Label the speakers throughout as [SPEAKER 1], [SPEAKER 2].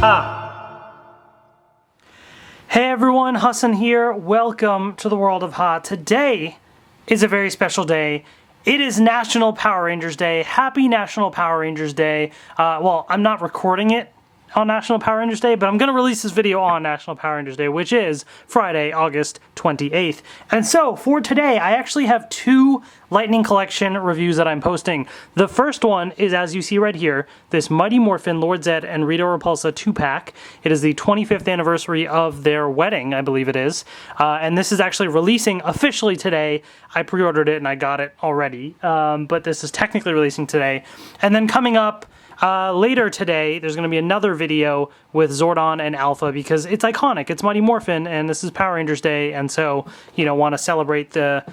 [SPEAKER 1] Ha! Hey everyone, Hassan here. Welcome to the world of Ha. Today is a very special day. It is National Power Rangers Day. Happy National Power Rangers Day. Well, I'm not recording it on National Power Rangers Day, but I'm going to release this video on National Power Rangers Day, which is Friday, August 28th. And so, for today, I actually have two Lightning Collection reviews that I'm posting. The first one is, as you see right here, this Mighty Morphin Lord Zedd and Rita Repulsa 2-pack. It is the 25th anniversary of their wedding, I believe it is. And this is actually releasing officially today. I pre-ordered it and I got it already, but this is technically releasing today. And then coming up, later today, there's going to be another video with Zordon and Alpha because it's iconic. It's Mighty Morphin, and this is Power Rangers Day, and so want to celebrate the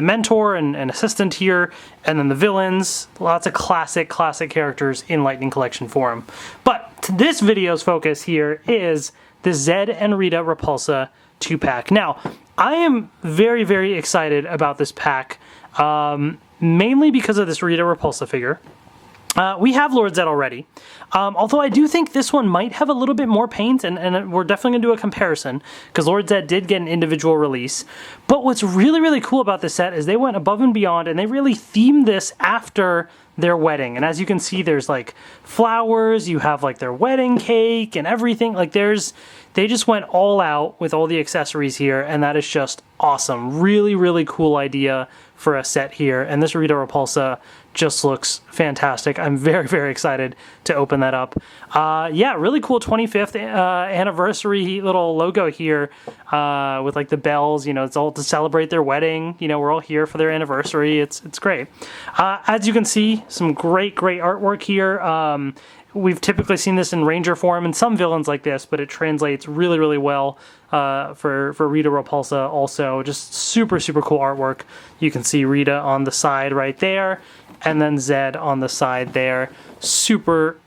[SPEAKER 1] mentor and assistant here, and then the villains. Lots of classic characters in Lightning Collection form. But this video's focus here is the Zedd and Rita Repulsa 2-pack. Now, I am very, very excited about this pack, mainly because of this Rita Repulsa figure. We have Lord Zedd already, although I do think this one might have a little bit more paint, and we're definitely going to do a comparison, because Lord Zedd did get an individual release. But what's really, really cool about this set is they went above and beyond, and they really themed this after their wedding. And as you can see, there's like flowers, you have like their wedding cake and everything. Like they just went all out with all the accessories here, and that is just awesome. Really, really cool idea for a set here, and this Rita Repulsa just looks fantastic. I'm very, very excited to open that up. Yeah, really cool 25th anniversary little logo here with like the bells. It's all to celebrate their wedding. We're all here for their anniversary. It's great. As you can see, some great artwork here. We've typically seen this in Ranger form and some villains like this, but it translates really, really well for Rita Repulsa also. Just super cool artwork. You can see Rita on the side right there, and then Zedd on the side there. Super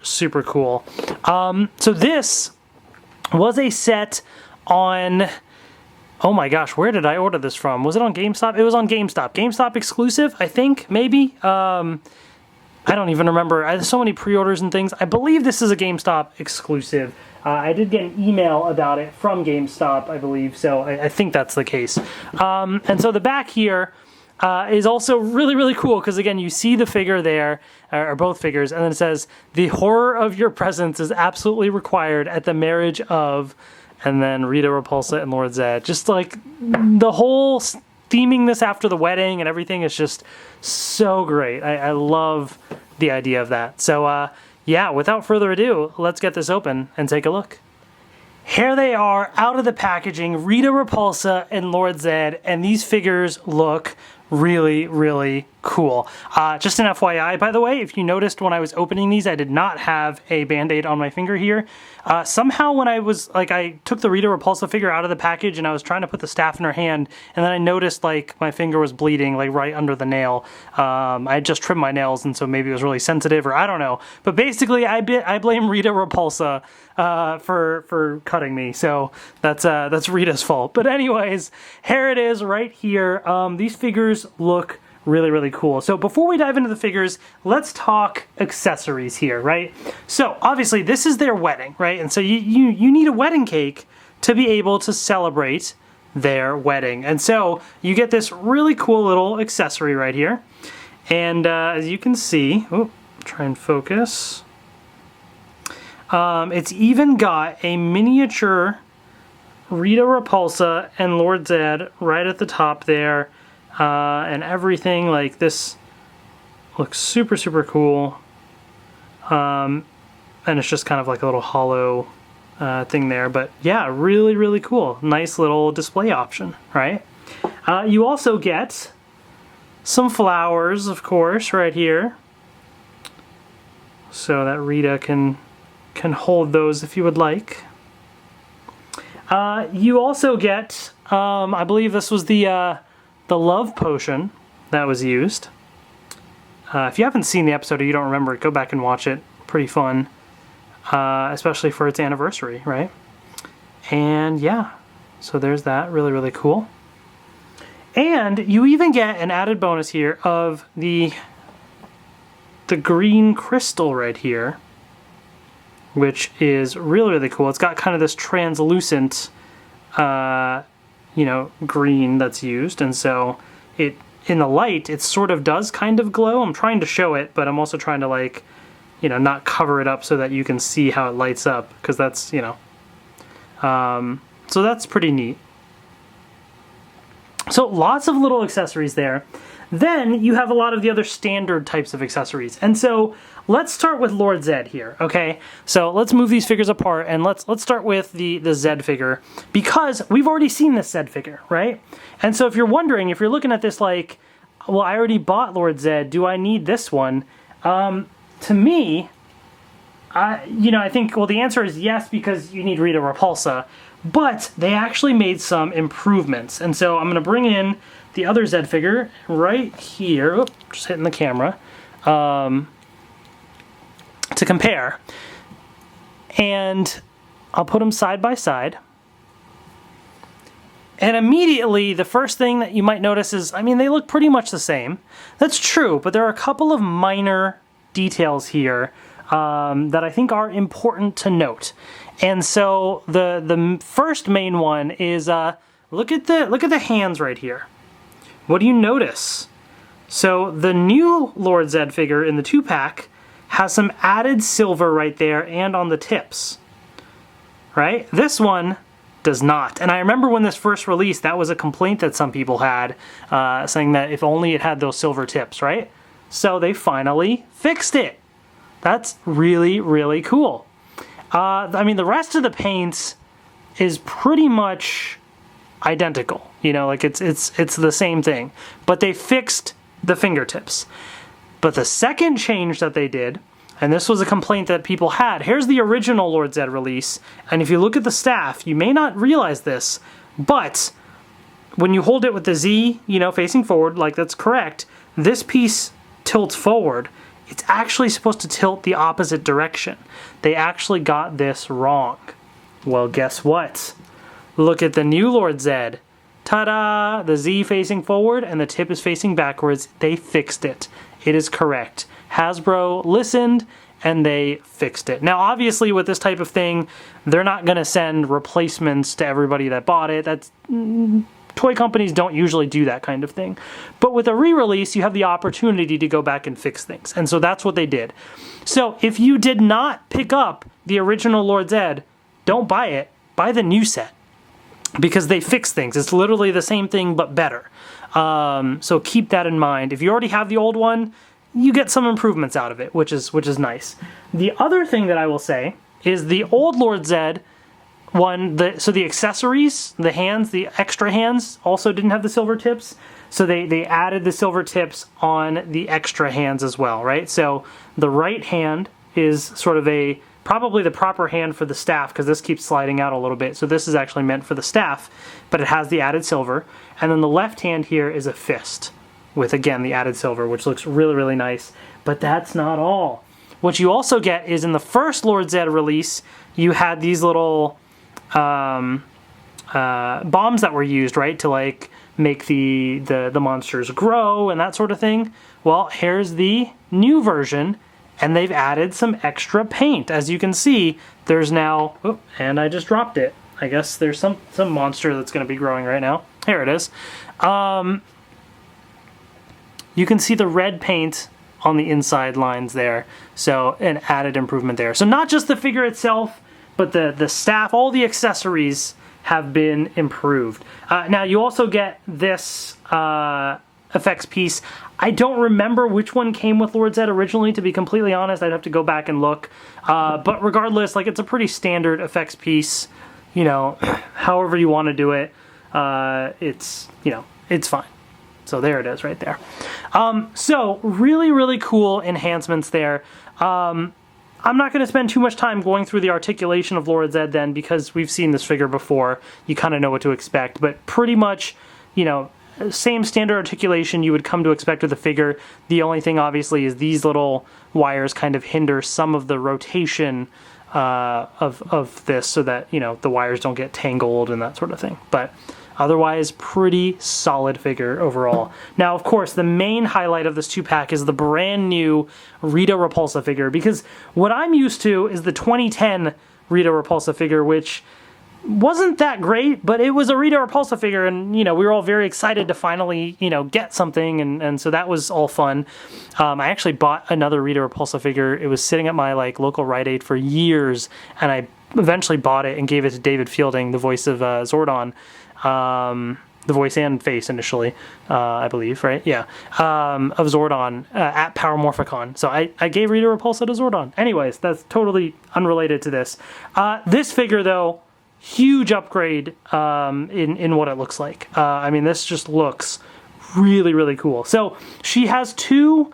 [SPEAKER 1] cool. So this was a set on... Oh my gosh, where did I order this from? Was it on GameStop? It was on GameStop. GameStop exclusive, I think, maybe? I don't even remember. I have so many pre-orders and things. I believe this is a GameStop exclusive. I did get an email about it from GameStop, I believe, so I think that's the case. And so the back here is also really cool, because again, you see the figure there, or both figures, and then it says, "The horror of your presence is absolutely required at the marriage of," and then Rita Repulsa and Lord Zedd. Just like the whole theming this after the wedding and everything is just so great. I love the idea of that. So yeah, without further ado, let's get this open and take a look. Here they are out of the packaging, Rita Repulsa and Lord Zedd, and these figures look really cool. Just an FYI, by the way, if you noticed when I was opening these, I did not have a band-aid on my finger here. Somehow when I was, I took the Rita Repulsa figure out of the package and I was trying to put the staff in her hand, and then I noticed, my finger was bleeding, right under the nail. I had just trimmed my nails, and so maybe it was really sensitive, or I don't know. But basically, I blame Rita Repulsa for cutting me, so that's Rita's fault. But anyways, here it is right here. These figures look really cool. So before we dive into the figures, let's talk accessories here, right? So obviously this is their wedding, right? And so you need a wedding cake to be able to celebrate their wedding. And so you get this really cool little accessory right here. And as you can see, try and focus. It's even got a miniature Rita Repulsa and Lord Zedd right at the top there. And everything, this looks super cool. And it's just kind of like a little hollow thing there. But yeah, really cool. Nice little display option, right? You also get some flowers, of course, right here. So that Rita can hold those if you would like. You also get, I believe this was the love potion that was used. If you haven't seen the episode or you don't remember it, go back and watch it. Pretty fun, especially for its anniversary, right? And yeah, so there's that. Really cool. And you even get an added bonus here of the green crystal right here. which is really, really cool. It's got kind of this translucent, you know, green that's used, and so it, in the light, it sort of does kind of glow. I'm trying to show it, but I'm also trying to, like, you know, not cover it up so that you can see how it lights up, because that's, you know, so that's pretty neat. So lots of little accessories there. Then you have a lot of the other standard types of accessories. And so let's start with Lord Zedd here, okay? So let's move these figures apart, and let's start with the Zedd figure, because we've already seen this Zedd figure, right? And so if you're wondering, if you're looking at this like, well, I already bought Lord Zedd, do I need this one? To me, you know, I think, well, the answer is yes, because you need Rita Repulsa, but they actually made some improvements. And so I'm going to bring in the other Zedd figure right here, oops, just hitting the camera, to compare. And I'll put them side by side. And immediately, the first thing that you might notice is, I mean, they look pretty much the same. That's true, but there are a couple of minor details here that I think are important to note. And so the first main one is look at the hands right here. What do you notice? So the new Lord Zedd figure in the 2-pack has some added silver right there and on the tips, right? This one does not. And I remember when this first released, that was a complaint that some people had, saying that if only it had those silver tips, right? So they finally fixed it. That's really, really cool. I mean, the rest of the paint is pretty much identical. You know, like it's the same thing. But they fixed the fingertips. But the second change that they did, and this was a complaint that people had, here's the original Lord Zedd release, and if you look at the staff, you may not realize this, but when you hold it with the Z, you know, facing forward, like that's correct, this piece tilts forward. It's actually supposed to tilt the opposite direction. They actually got this wrong. Well, guess what? Look at the new Lord Zedd. Ta-da! The Z facing forward and the tip is facing backwards. They fixed it. It is correct. Hasbro listened and they fixed it. Now, obviously, with this type of thing, they're not going to send replacements to everybody that bought it. That's... Toy companies don't usually do that kind of thing. But with a re-release, you have the opportunity to go back and fix things. And so that's what they did. So if you did not pick up the original Lord Zedd, don't buy it. Buy the new set. Because they fix things. It's literally the same thing, but better. So keep that in mind. If you already have the old one, you get some improvements out of it, which is nice. The other thing that I will say is the old Lord Zedd one, so the accessories, the hands, the extra hands also didn't have the silver tips. So they added the silver tips on the extra hands as well, right? So the right hand is sort of probably the proper hand for the staff, because this keeps sliding out a little bit. So this is actually meant for the staff, but it has the added silver. And then the left hand here is a fist with, again, the added silver, which looks really, really nice. But that's not all. What you also get is in the first Lord Zedd release, you had these little bombs that were used, right, to like make the monsters grow and that sort of thing. Well, here's the new version, and they've added some extra paint. As you can see, there's now, oh, and I just dropped it. I guess there's some monster that's going to be growing right now. Here it is. You can see the red paint on the inside lines there. So an added improvement there. So not just the figure itself, but the staff, all the accessories have been improved. Now you also get this effects piece. I don't remember which one came with Lord Zedd originally, to be completely honest. I'd have to go back and look. But regardless, like, it's a pretty standard effects piece. You know, however you want to do it, it's, you know, it's fine. So there it is right there. So really, really cool enhancements there. I'm not going to spend too much time going through the articulation of Lord Zedd then, because we've seen this figure before. You kind of know what to expect. But pretty much, you know, same standard articulation you would come to expect with the figure. The only thing, obviously, is these little wires kind of hinder some of the rotation of this, so that, you know, the wires don't get tangled and that sort of thing. But Otherwise, pretty solid figure overall. Now, of course, the main highlight of this 2-pack is the brand new Rita Repulsa figure, because what I'm used to is the 2010 Rita Repulsa figure, which wasn't that great, but it was a Rita Repulsa figure, and, you know, we were all very excited to finally, you know, get something, and so that was all fun. I actually bought another Rita Repulsa figure. It was sitting at my, like, local Rite Aid for years, and I eventually bought it and gave it to David Fielding, the voice of Zordon, the voice and face initially, I believe, right? Yeah, of Zordon at Power Morphicon. So I gave Rita Repulsa to Zordon. Anyways, that's totally unrelated to this. This figure, though, huge upgrade in what it looks like. I mean, this just looks really, really cool. So she has 2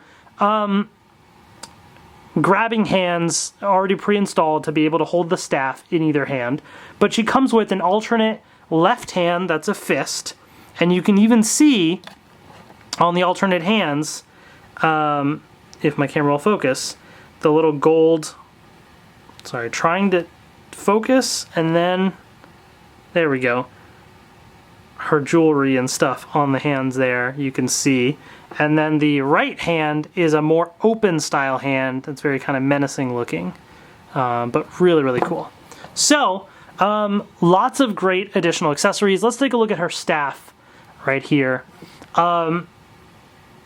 [SPEAKER 1] grabbing hands already pre-installed to be able to hold the staff in either hand, but she comes with an alternate left hand that's a fist, and you can even see on the alternate hands, if my camera will focus, the little gold, sorry, trying to focus, and then there we go, her jewelry and stuff on the hands there, you can see. And then the right hand is a more open style hand that's very kind of menacing looking, but really, really cool. So lots of great additional accessories. Let's take a look at her staff right here.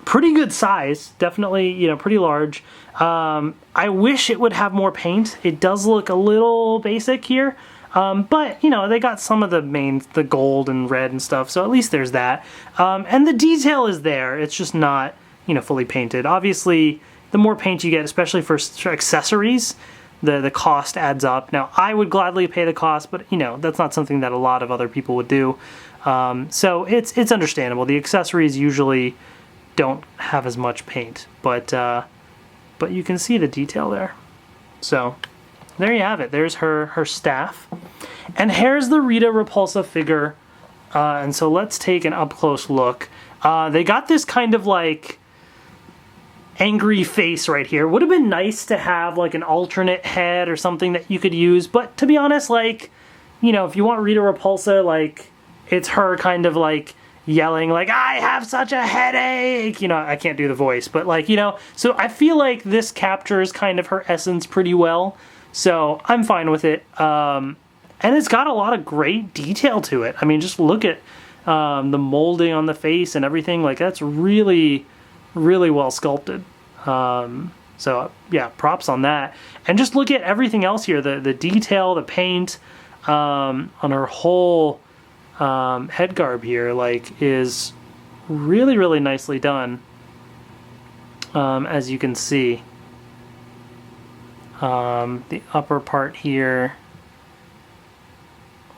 [SPEAKER 1] Pretty good size, definitely, you know, pretty large. I wish it would have more paint. It does look a little basic here, but, you know, they got some of the gold and red and stuff, so at least there's that. And the detail is there. It's just not, you know, fully painted. Obviously, the more paint you get, especially for accessories, the cost adds up. Now, I would gladly pay the cost, but, you know, that's not something that a lot of other people would do. So it's understandable. The accessories usually don't have as much paint, but you can see the detail there. So there you have it. There's her staff. And here's the Rita Repulsa figure. And so let's take an up-close look. They got this kind of like angry face right here. Would have been nice to have like an alternate head or something that you could use, but to be honest, like, you know, if you want Rita Repulsa, like, it's her kind of like yelling like, I have such a headache, you know, I can't do the voice, but like, you know, so I feel like this captures kind of her essence pretty well, so I'm fine with it. And it's got a lot of great detail to it. I mean, just look at the molding on the face and everything, like that's really, really well sculpted. So yeah, props on that. And just look at everything else here, the detail, the paint on her whole head garb here, like, is really, really nicely done, as you can see. The upper part here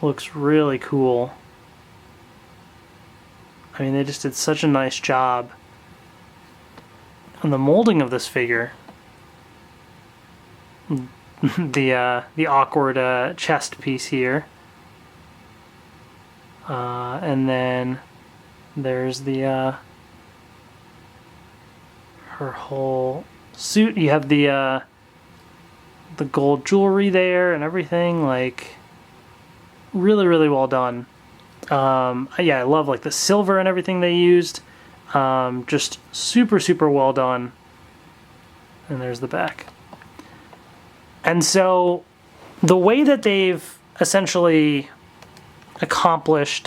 [SPEAKER 1] looks really cool. I mean, they just did such a nice job on the molding of this figure. The awkward chest piece here. And then there's the her whole suit. You have the gold jewelry there and everything, like really, really well done. Yeah, I love like the silver and everything they used. Just super, super well done. And there's the back. And so the way that they've essentially accomplished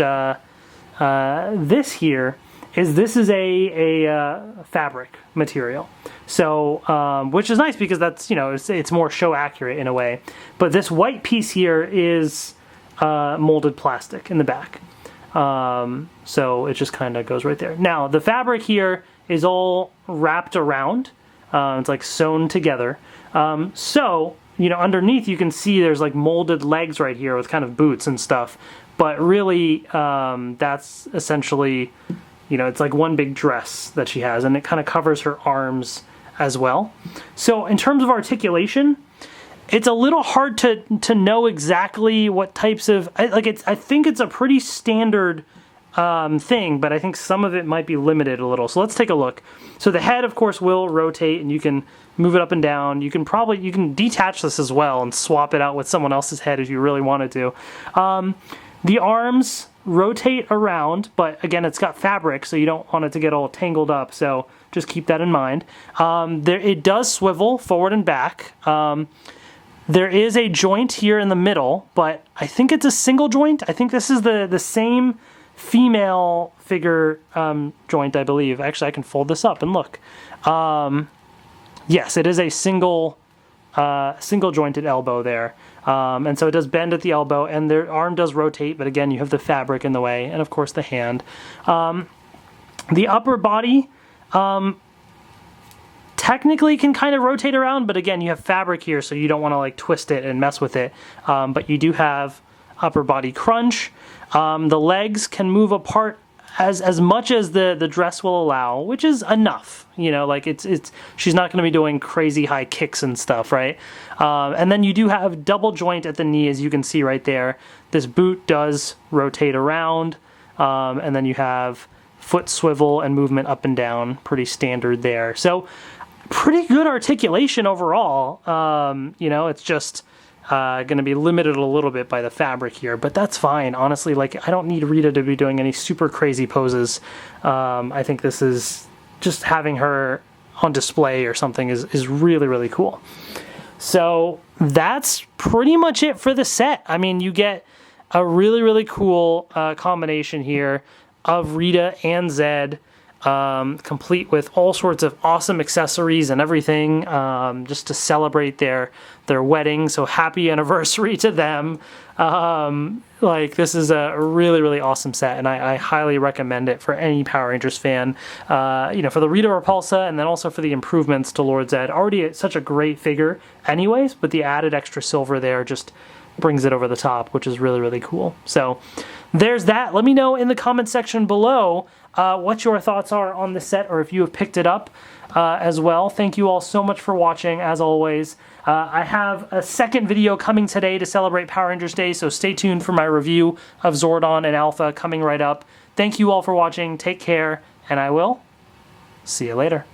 [SPEAKER 1] this here is this is a fabric material, so which is nice because that's, you know, it's more show accurate in a way. But this white piece here is molded plastic in the back, so it just kind of goes right there. Now the fabric here is all wrapped around, it's like sewn together, so, you know, underneath you can see there's like molded legs right here with kind of boots and stuff. But really, that's essentially, you know, it's like one big dress that she has, and it kind of covers her arms as well. So in terms of articulation, it's a little hard to know exactly what types of, I think it's a pretty standard thing, but I think some of it might be limited a little. So let's take a look. So the head, of course, will rotate, and you can move it up and down. You can detach this as well and swap it out with someone else's head if you really wanted to. The arms rotate around, but again, it's got fabric, so you don't want it to get all tangled up, so just keep that in mind. It does swivel forward and back. There is a joint here in the middle, but I think it's a single joint. I think this is the same female figure joint, I believe. Actually, I can fold this up and look. Yes, it is a single jointed elbow there. And so it does bend at the elbow, and their arm does rotate, but again, you have the fabric in the way, and of course the hand. The upper body technically can kind of rotate around, but again, you have fabric here, so you don't want to like twist it and mess with it. But you do have upper body crunch. The legs can move apart as much as the dress will allow, which is enough. You know, like she's not going to be doing crazy high kicks and stuff, right? And then you do have double joint at the knee, as you can see right there. This boot does rotate around, and then you have foot swivel and movement up and down, pretty standard there. So pretty good articulation overall. You know, it's just going to be limited a little bit by the fabric here, but that's fine. Honestly, like, I don't need Rita to be doing any super crazy poses. I think this is just having her on display or something is really, really cool. So that's pretty much it for the set. I mean, you get a really, really cool combination here of Rita and Zedd, complete with all sorts of awesome accessories and everything, just to celebrate their wedding. So happy anniversary to them. Like, this is a really, really awesome set, and I highly recommend it for any Power Rangers fan. You know, for the Rita Repulsa, and then also for the improvements to Lord Zedd. Already such a great figure anyways, but the added extra silver there just brings it over the top, which is really, really cool. So there's that. Let me know in the comment section below what your thoughts are on the set, or if you have picked it up as well. Thank you all so much for watching, as always. I have a second video coming today to celebrate Power Rangers Day, so stay tuned for my review of Zordon and Alpha coming right up. Thank you all for watching. Take care, and I will see you later.